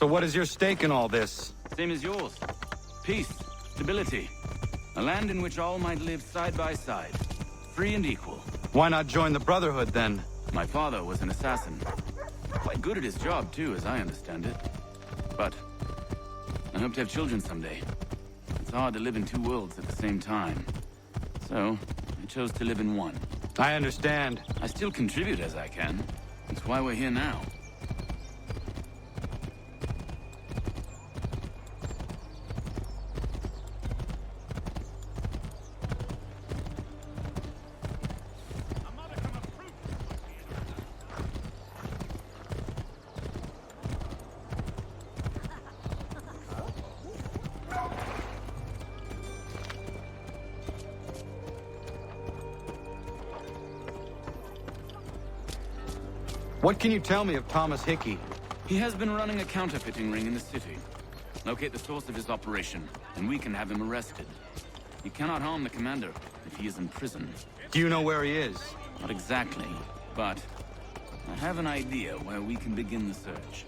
So what is your stake in all this? Same as yours. Peace, stability. A land in which all might live side by side. Free and equal. Why not join the Brotherhood, then? My father was an assassin. Quite good at his job, too, as I understand it. But I hope to have children someday. It's hard to live in two worlds at the same time. So, I chose to live in one. I understand. I still contribute as I can. That's why we're here now. What can you tell me of Thomas Hickey? He has been running a counterfeiting ring in the city. Locate the source of his operation, and we can have him arrested. You cannot harm the commander if he is in prison. Do you know where he is? Not exactly, but I have an idea where we can begin the search.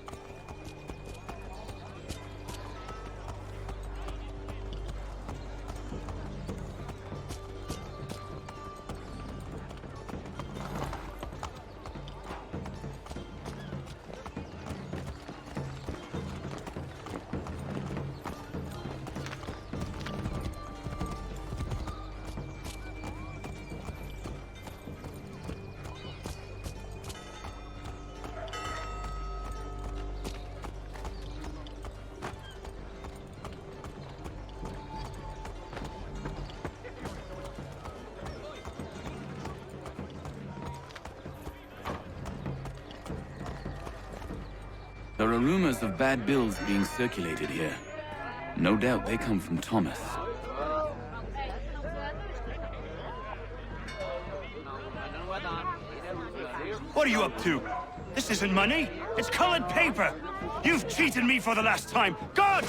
There are rumors of bad bills being circulated here. No doubt they come from Thomas. What are you up to? This isn't money. It's colored paper. You've cheated me for the last time. God!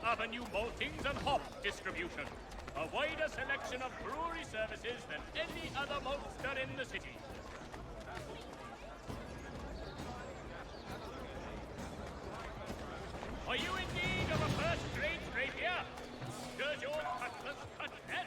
Avenue maltings and hop distribution. A wider selection of brewery services than any other maltster in the city. Are you in need of a first-rate rapier? Does your cutlass cut net?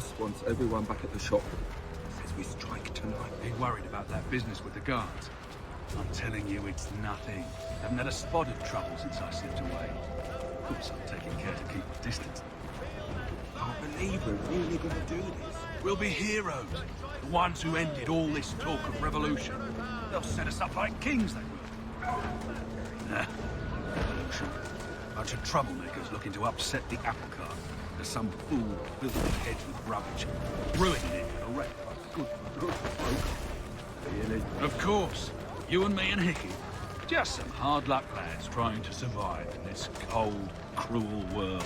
Boss wants everyone back at the shop. Says we strike tonight. Ain't worried about that business with the guards. I'm telling you, it's nothing. Haven't had a spot of trouble since I slipped away. Of course, I'm taking care to keep my distance. Can't believe we're really gonna do this. We'll be heroes. The ones who ended all this talk of revolution. They'll set us up like kings, they will. Nah, revolution. Bunch of troublemakers looking to upset the apple cart. There's some fool filling their heads with rubbish, ruining it for the rest of us good folk. Really? Of course. You and me and Hickey. Just some hard luck lads trying to survive in this cold, cruel world.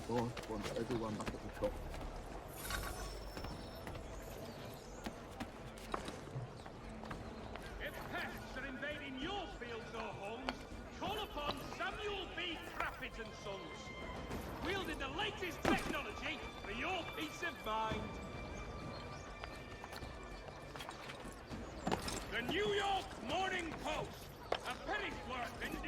Boss wants everyone back at the shop. If pests are invading your fields or homes, call upon Samuel B. Trafford and Sons, wielding the latest technology for your peace of mind. The New York Morning Post, a penny's worth indeed.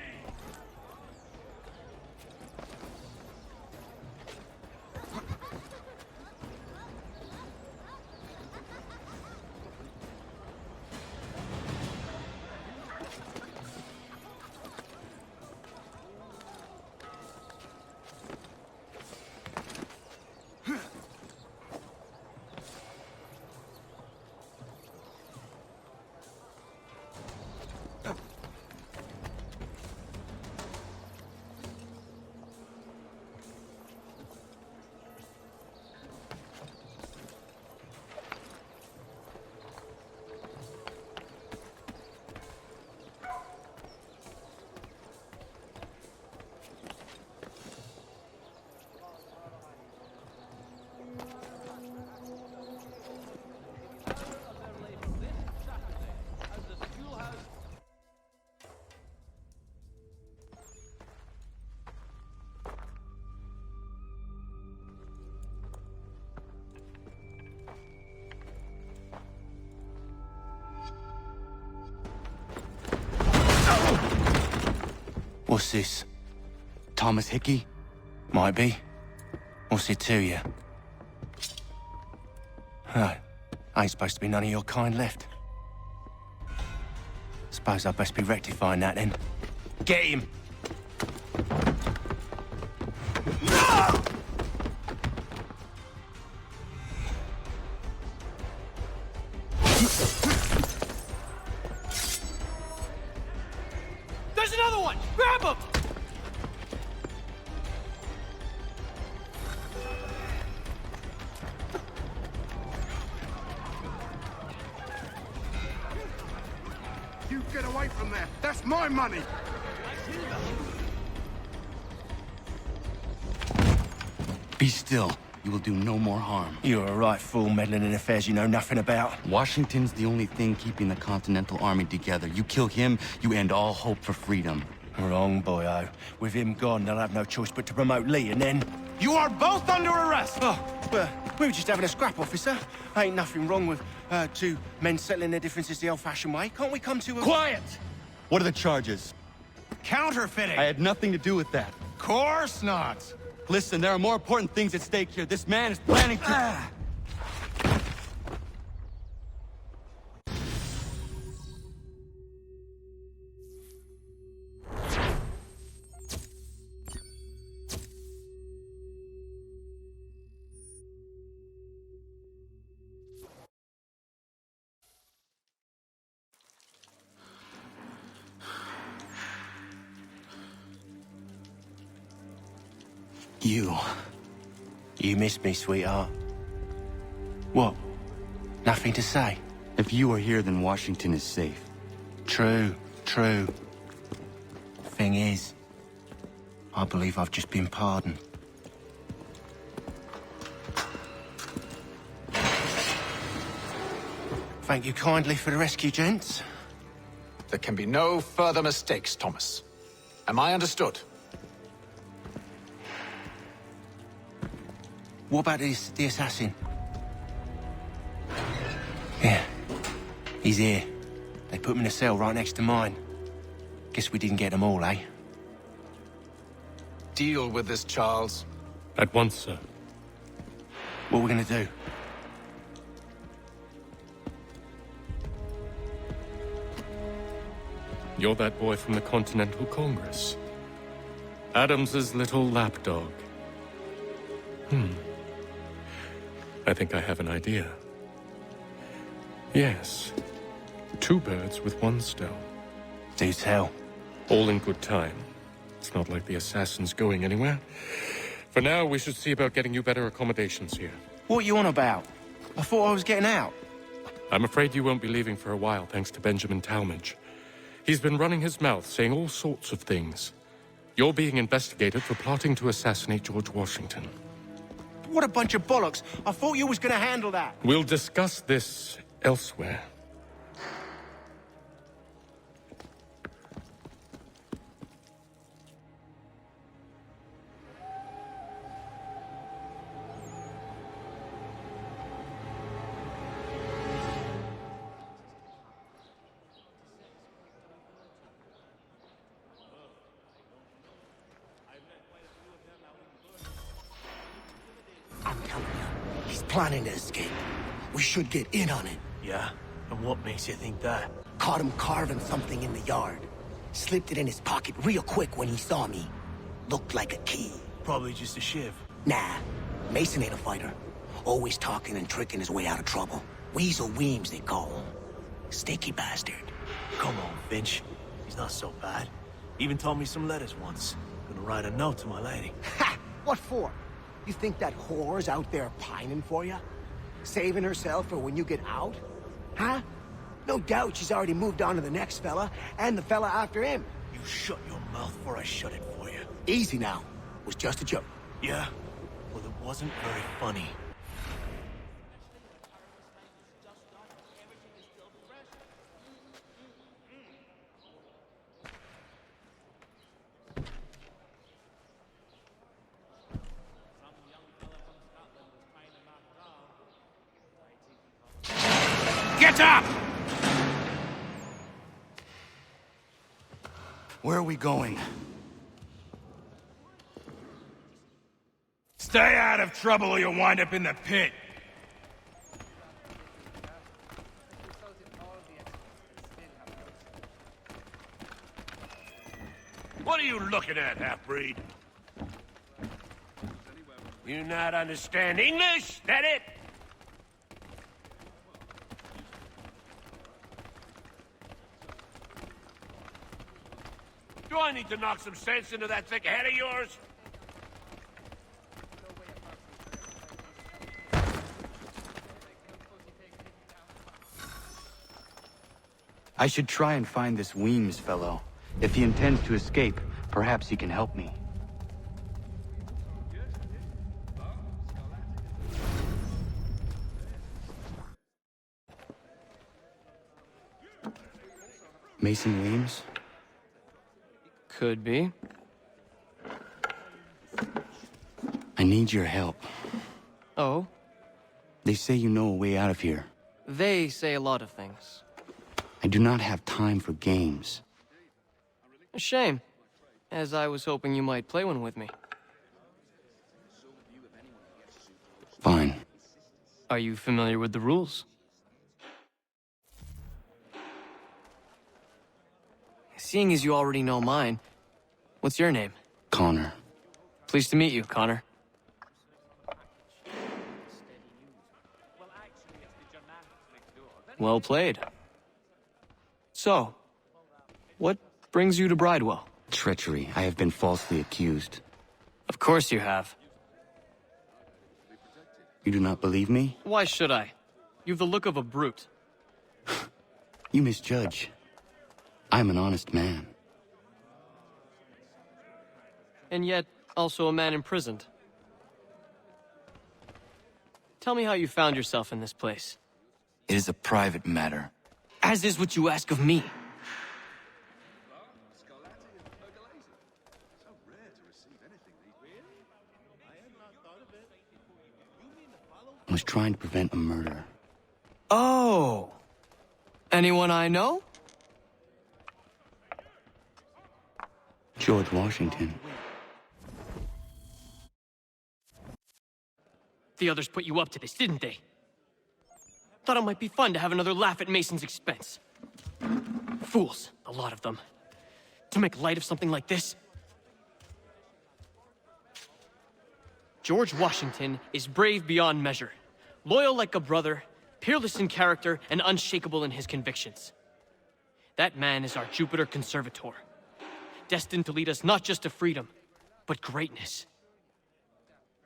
What's this? Thomas Hickey? Might be. What's it to you? Ain't supposed to be none of your kind left. Suppose I'd best be rectifying that then. Get him! There's another one! Grab him! You get away from there! That's my money! Be still. You will do no more harm. You're a right fool meddling in affairs you know nothing about. Washington's the only thing keeping the Continental Army together. You kill him, you end all hope for freedom. Wrong, boyo. With him gone, they'll have no choice but to promote Lee, and then... You are both under arrest! Oh, well, we were just having a scrap, officer. Ain't nothing wrong with two men settling their differences the old-fashioned way. Can't we come to a... Quiet! What are the charges? Counterfeiting! I had nothing to do with that. Course not! Listen, there are more important things at stake here. This man is planning to... You missed me, sweetheart. What? Nothing to say? If you are here, then Washington is safe. True. Thing is, I believe I've just been pardoned. Thank you kindly for the rescue, gents. There can be no further mistakes, Thomas. Am I understood? What about the assassin? Yeah, he's here. They put him in a cell right next to mine. Guess we didn't get them all, eh? Deal with this, Charles. At once, sir. What are we gonna do? You're that boy from the Continental Congress. Adams's little lapdog. I think I have an idea. Yes. 2 birds with 1 stone. Do tell. All in good time. It's not like the assassin's going anywhere. For now, we should see about getting you better accommodations here. What are you on about? I thought I was getting out. I'm afraid you won't be leaving for a while, thanks to Benjamin Talmadge. He's been running his mouth, saying all sorts of things. You're being investigated for plotting to assassinate George Washington. What a bunch of bollocks. I thought you was gonna handle that. We'll discuss this elsewhere. I'm telling you, he's planning to escape. We should get in on it. Yeah? And what makes you think that? Caught him carving something in the yard. Slipped it in his pocket real quick when he saw me. Looked like a key. Probably just a shiv. Nah, Mason ain't a fighter. Always talking and tricking his way out of trouble. Weasel Weems, they call him. Sneaky bastard. Come on, Finch. He's not so bad. Even taught me some letters once. Gonna write a note to my lady. Ha! What for? You think that whore's out there pining for you? Saving herself for when you get out? Huh? No doubt she's already moved on to the next fella, and the fella after him. You shut your mouth before I shut it for you. Easy now. It was just a joke. Yeah? Well, it wasn't very funny. Get up! Where are we going? Stay out of trouble or you'll wind up in the pit. What are you looking at, half-breed? You not understand English? That it? Do I need to knock some sense into that thick head of yours? I should try and find this Weems fellow. If he intends to escape, perhaps he can help me. Mason Weems? Could be. I need your help. Oh? They say you know a way out of here. They say a lot of things. I do not have time for games. A shame, as I was hoping you might play one with me. Fine. Are you familiar with the rules? Seeing as you already know mine, what's your name? Connor. Pleased to meet you, Connor. Well played. So, what brings you to Bridewell? Treachery. I have been falsely accused. Of course you have. You do not believe me? Why should I? You've the look of a brute. You misjudge. I'm an honest man. And yet, also a man imprisoned. Tell me how you found yourself in this place. It is a private matter. As is what you ask of me. I was trying to prevent a murder. Oh! Anyone I know? George Washington. The others put you up to this, didn't they? Thought it might be fun to have another laugh at Mason's expense. Fools, a lot of them. To make light of something like this. George Washington is brave beyond measure, loyal like a brother, peerless in character, and unshakable in his convictions. That man is our Jupiter Conservator, destined to lead us not just to freedom, but greatness.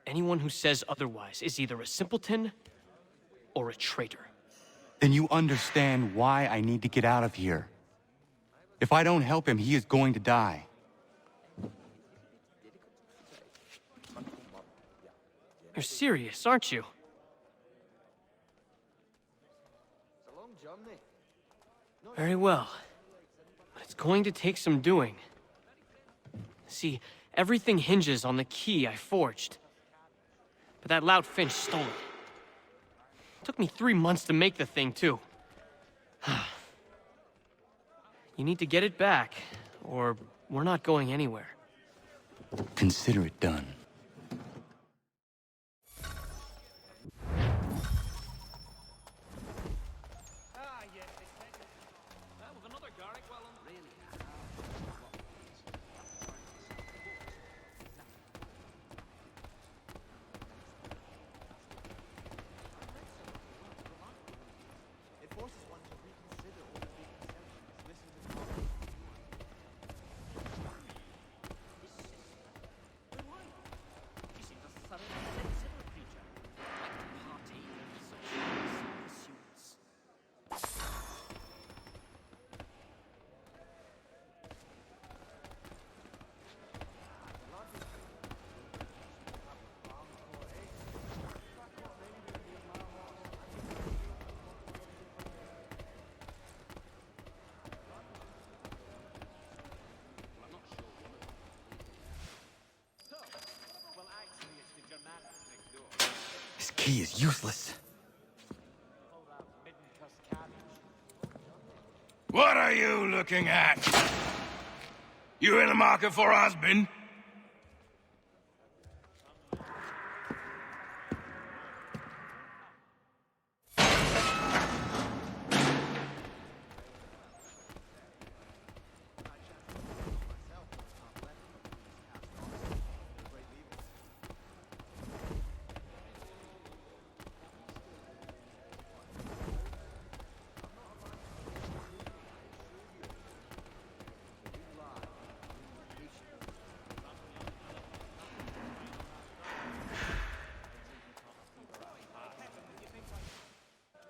Anyone who says otherwise is either a simpleton or a traitor. Then you understand why I need to get out of here. If I don't help him, he is going to die. You're serious, aren't you? Very well. But it's going to take some doing. See, everything hinges on the key I forged. But that lout Finch stole it. Took me 3 months to make the thing, too. You need to get it back, or we're not going anywhere. Consider it done. This key is useless. What are you looking at? You in the market for a husband?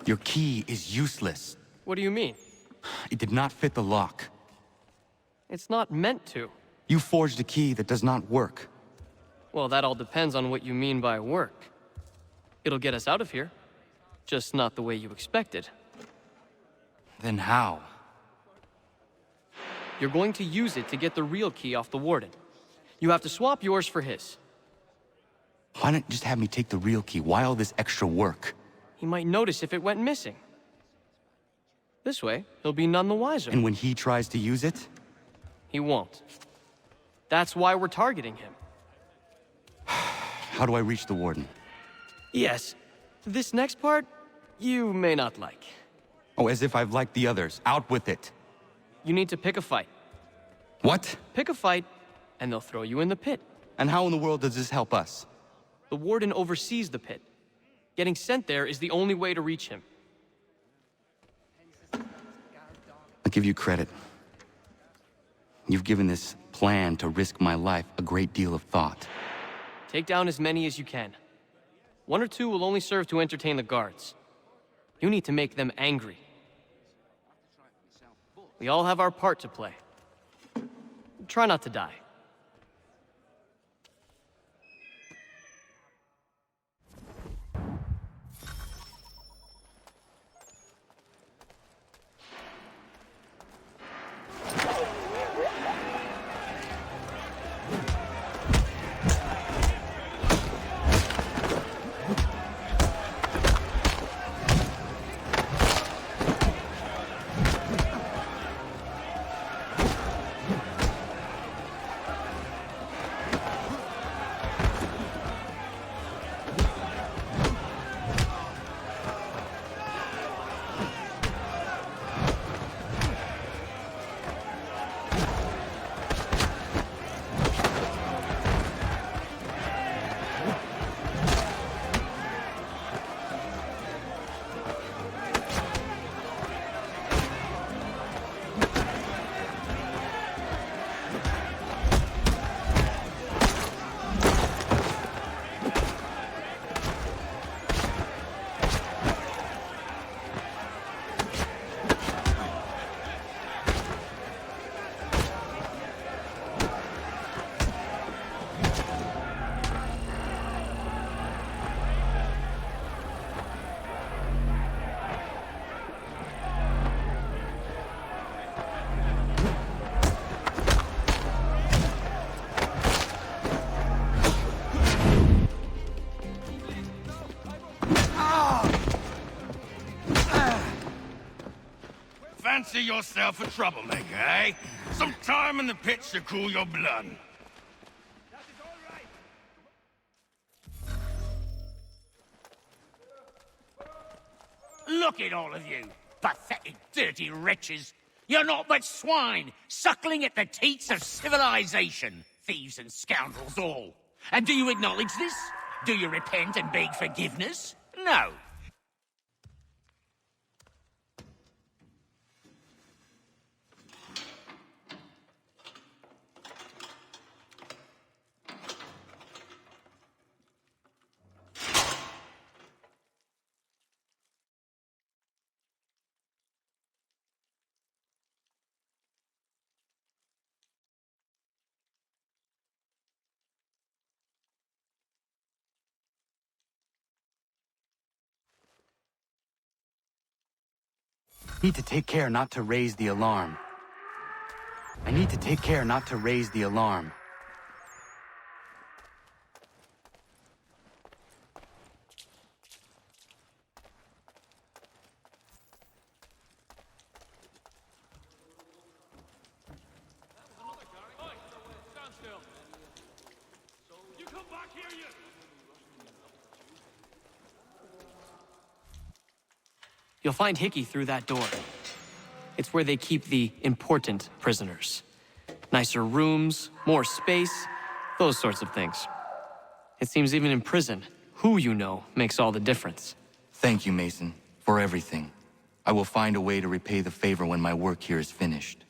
Your key is useless. What do you mean? It did not fit the lock. It's not meant to. You forged a key that does not work. Well, that all depends on what you mean by work. It'll get us out of here. Just not the way you expected. Then how? You're going to use it to get the real key off the Warden. You have to swap yours for his. Why not just have me take the real key? Why all this extra work? He might notice if it went missing. This way, he'll be none the wiser. And when he tries to use it? He won't. That's why we're targeting him. How do I reach the Warden? Yes. This next part, you may not like. Oh, as if I've liked the others. Out with it. You need to pick a fight. What? Pick a fight, and they'll throw you in the pit. And how in the world does this help us? The Warden oversees the pit. Getting sent there is the only way to reach him. I'll give you credit. You've given this plan to risk my life a great deal of thought. Take down as many as you can. One or two will only serve to entertain the guards. You need to make them angry. We all have our part to play. Try not to die. Fancy yourself a troublemaker, eh? Some time in the pits to cool your blood. Look at all of you, pathetic, dirty wretches. You're not but swine, suckling at the teats of civilization. Thieves and scoundrels all. And do you acknowledge this? Do you repent and beg forgiveness? No. Need to take care not to raise the alarm. I need to take care not to raise the alarm. Stand still. You come back here, you! You'll find Hickey through that door. It's where they keep the important prisoners. Nicer rooms, more space, those sorts of things. It seems even in prison, who you know makes all the difference. Thank you, Mason, for everything. I will find a way to repay the favor when my work here is finished.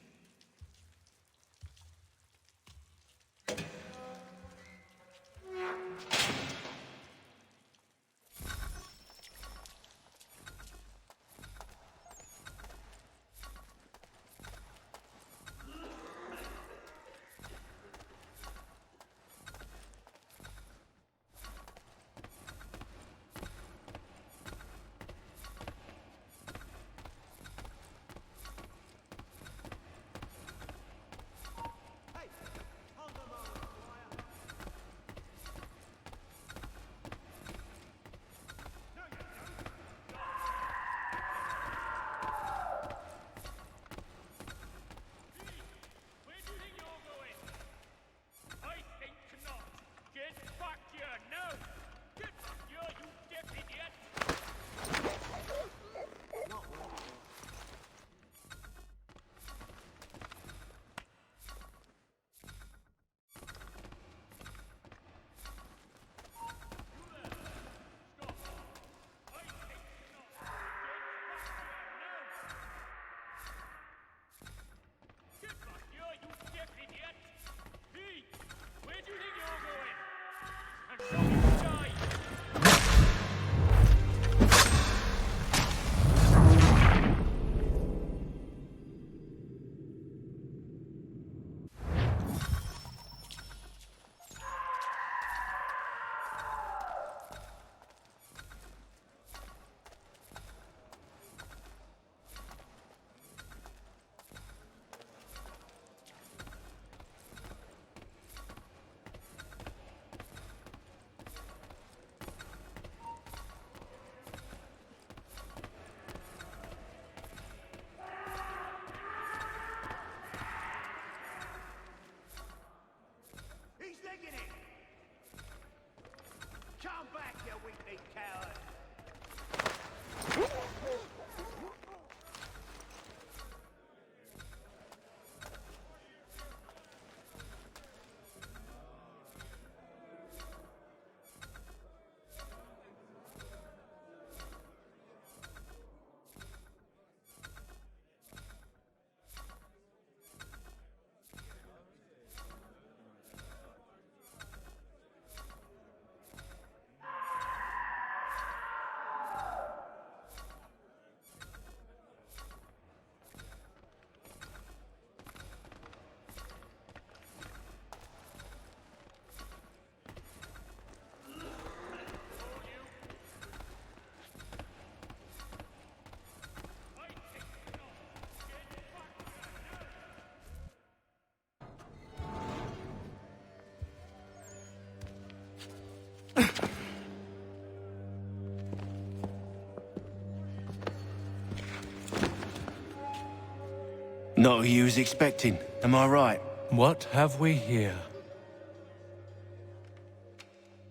Not what you was expecting, am I right? What have we here?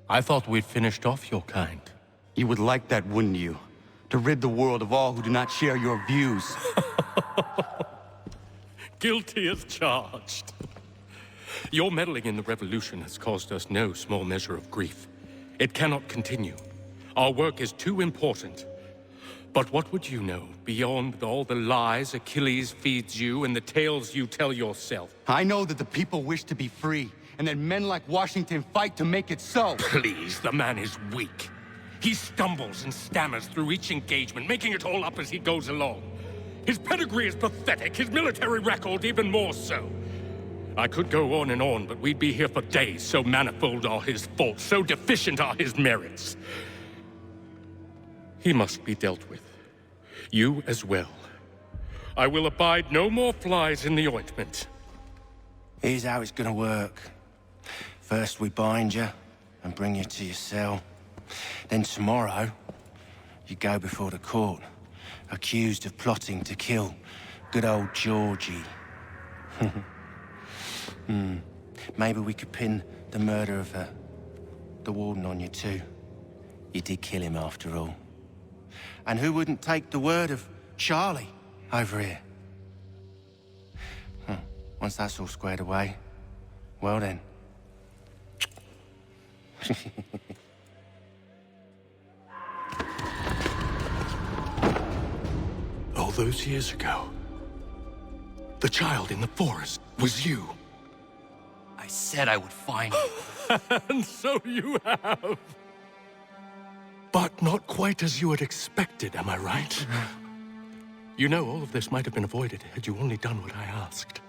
I thought we'd finished off your kind. You would like that, wouldn't you? To rid the world of all who do not share your views. Guilty as charged. Your meddling in the revolution has caused us no small measure of grief. It cannot continue. Our work is too important. But what would you know beyond all the lies Achilles feeds you and the tales you tell yourself? I know that the people wish to be free, and that men like Washington fight to make it so. Please, the man is weak. He stumbles and stammers through each engagement, making it all up as he goes along. His pedigree is pathetic, his military record even more so. I could go on and on, but we'd be here for days, so manifold are his faults, so deficient are his merits. He must be dealt with. You as well. I will abide no more flies in the ointment. Here's how it's gonna work. First we bind you and bring you to your cell. Then tomorrow, you go before the court, accused of plotting to kill good old Georgie. Maybe we could pin the murder of the warden on you too. You did kill him after all. And who wouldn't take the word of Charlie over here? Once that's all squared away, well then. All those years ago, the child in the forest was you. I said I would find you. And so you have. But not quite as you had expected, am I right? You know, all of this might have been avoided had you only done what I asked.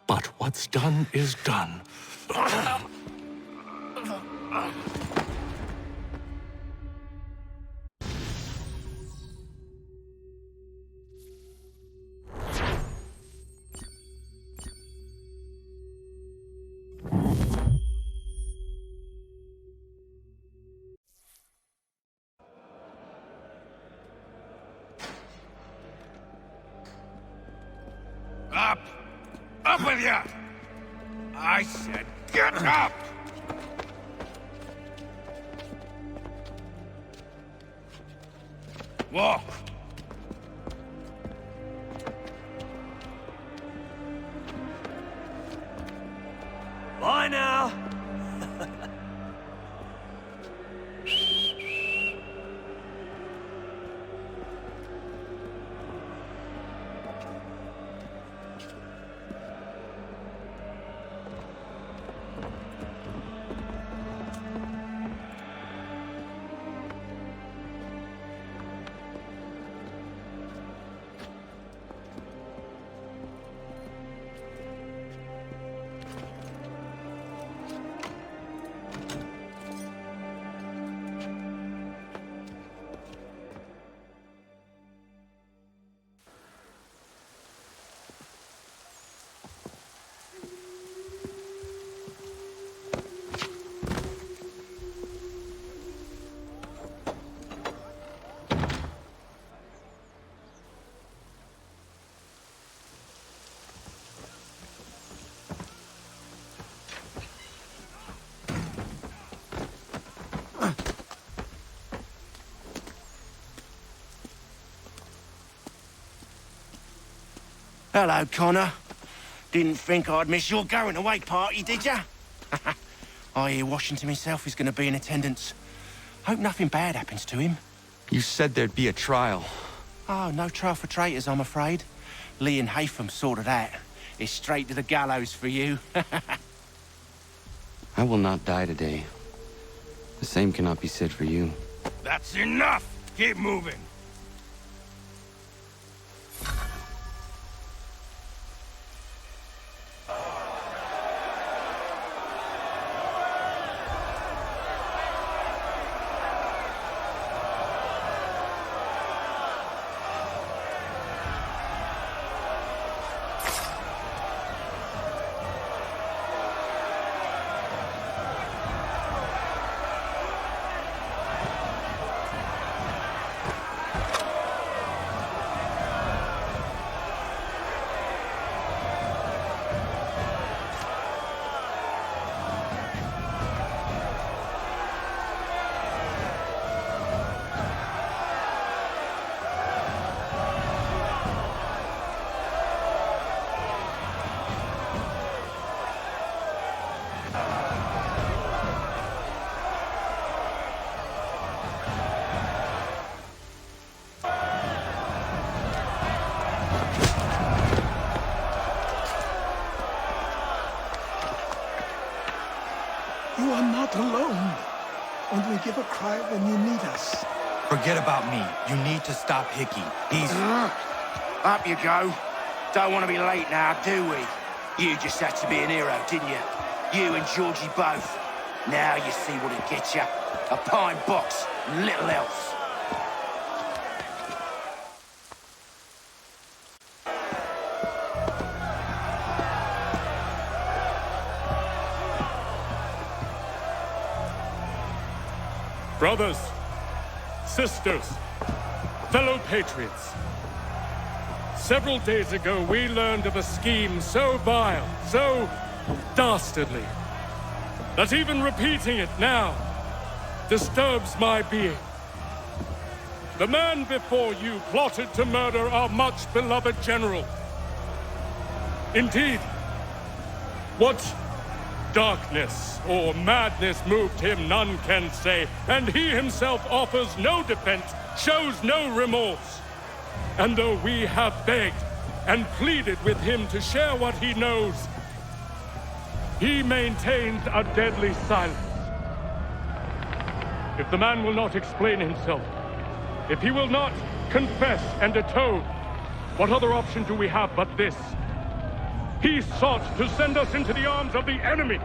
But what's done is done. Up! Up with you! I said get up! Walk! Bye now. Hello, Connor. Didn't think I'd miss your going away party, did ya? I hear Washington himself is going to be in attendance. Hope nothing bad happens to him. You said there'd be a trial. Oh, no trial for traitors, I'm afraid. Lee and Haytham sorted that. It's straight to the gallows for you. I will not die today. The same cannot be said for you. That's enough! Keep moving! You are not alone. Only give a cry when you need us. Forget about me. You need to stop Hickey. He's... Up you go. Don't want to be late now, do we? You just had to be an hero, didn't you? You and Georgie both. Now you see what it gets you. A pine box, and little else. Brothers, sisters, fellow patriots. Several days ago, we learned of a scheme so vile, so dastardly, that even repeating it now disturbs my being. The man before you plotted to murder our much-beloved general. Indeed, what darkness or madness moved him, none can say, and he himself offers no defense, shows no remorse. And though we have begged and pleaded with him to share what he knows, he maintains a deadly silence. If the man will not explain himself, if he will not confess and atone, what other option do we have but this? He sought to send us into the arms of the enemy.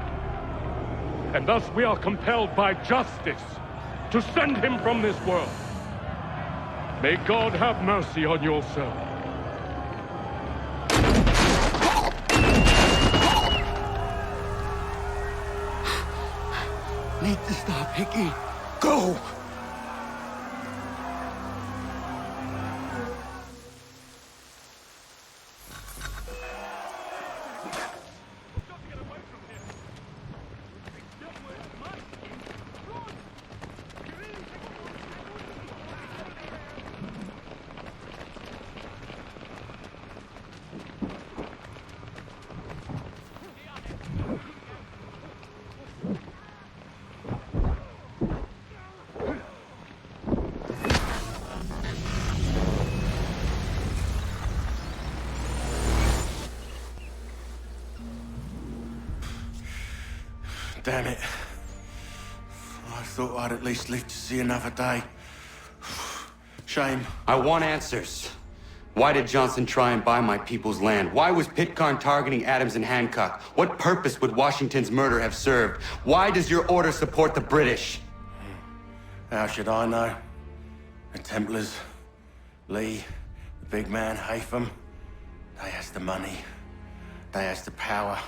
And thus we are compelled by justice to send him from this world. May God have mercy on your soul. Need to stop Hickey. Go! Damn it. I thought I'd at least live to see another day. Shame. I want answers. Why did Johnson try and buy my people's land? Why was Pitcairn targeting Adams and Hancock? What purpose would Washington's murder have served? Why does your order support the British? How should I know? The Templars, Lee, the big man, Haytham, they has the money. They has the power.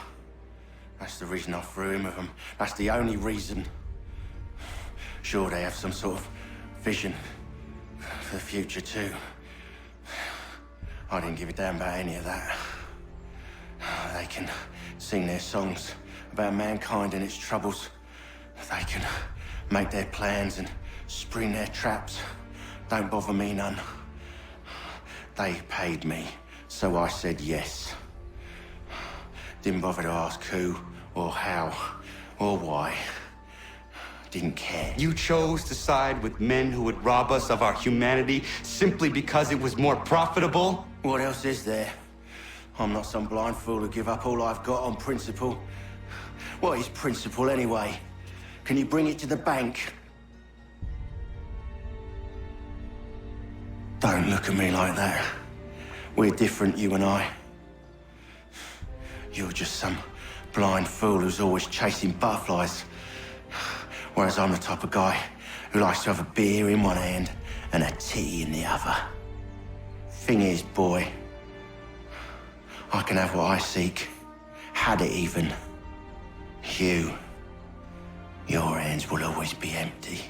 That's the reason I threw in with them. That's the only reason. Sure, they have some sort of vision for the future, too. I didn't give a damn about any of that. They can sing their songs about mankind and its troubles. They can make their plans and spring their traps. Don't bother me none. They paid me, so I said yes. Didn't bother to ask who, or how, or why. Didn't care. You chose to side with men who would rob us of our humanity simply because it was more profitable? What else is there? I'm not some blind fool who give up all I've got on principle. What is principle anyway? Can you bring it to the bank? Don't look at me like that. We're different, you and I. You're just some blind fool who's always chasing butterflies. Whereas I'm the type of guy who likes to have a beer in one hand and a tea in the other. Thing is, boy, I can have what I seek. Had it even. Your hands will always be empty.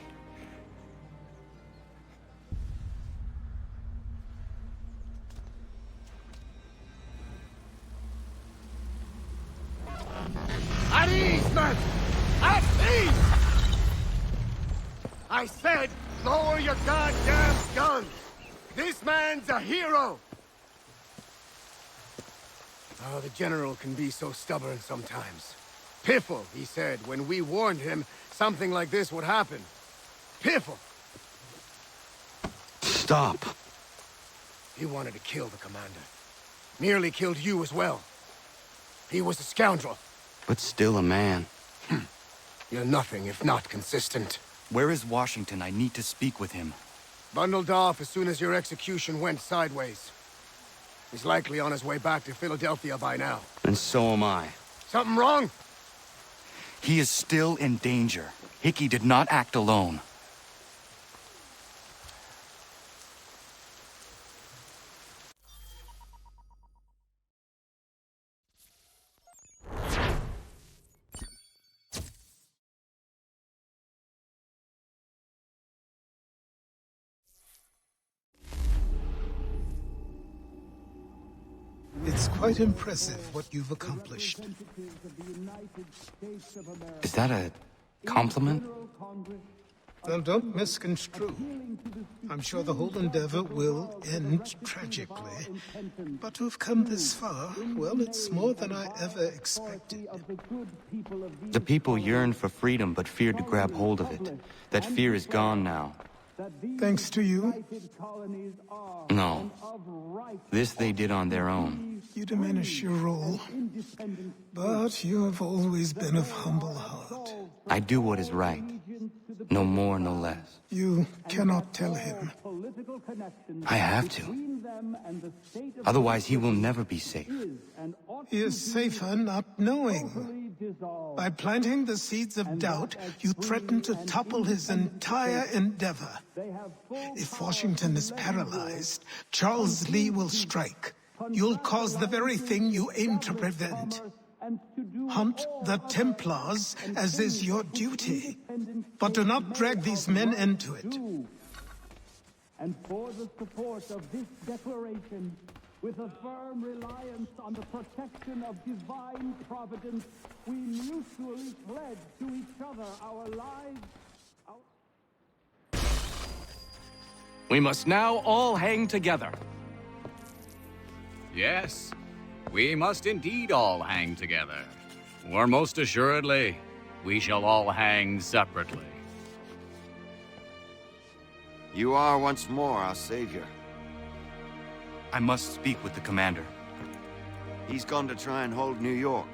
At ease, man! At ease! I said, lower your goddamn gun! This man's a hero! Oh, the General can be so stubborn sometimes. Piffle, he said, when we warned him something like this would happen. Piffle! Stop. He wanted to kill the commander. Nearly killed you as well. He was a scoundrel. But still a man. You're nothing if not consistent. Where is Washington? I need to speak with him. Bundled off as soon as your execution went sideways. He's likely on his way back to Philadelphia by now. And so am I. Something wrong? He is still in danger. Hickey did not act alone. It's quite impressive what you've accomplished. Is that a compliment? Well, don't misconstrue. I'm sure the whole endeavor will end tragically. But to have come this far, well, it's more than I ever expected. The people yearn for freedom but feared to grab hold of it. That fear is gone now. Thanks to you? No. This they did on their own. You diminish your role. But you have always been of humble heart. I do what is right. No more, no less. You cannot tell him. I have to. Otherwise, he will never be safe. He is safer not knowing. By planting the seeds of doubt, you threaten to topple his entire endeavor. If Washington is paralyzed, Charles Lee will strike. You'll cause the very thing you aim to prevent. Hunt the Templars, as is your duty. But do not drag these men into it. And for the support of this declaration, with a firm reliance on the protection of divine providence, we mutually pledge to each other our lives. We must now all hang together. Yes, we must indeed all hang together. Or most assuredly, we shall all hang separately. You are once more our savior. I must speak with the commander. He's gone to try and hold New York.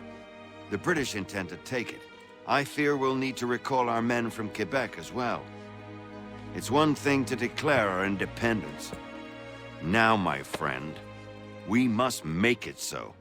The British intend to take it. I fear we'll need to recall our men from Quebec as well. It's one thing to declare our independence. Now, my friend, we must make it so.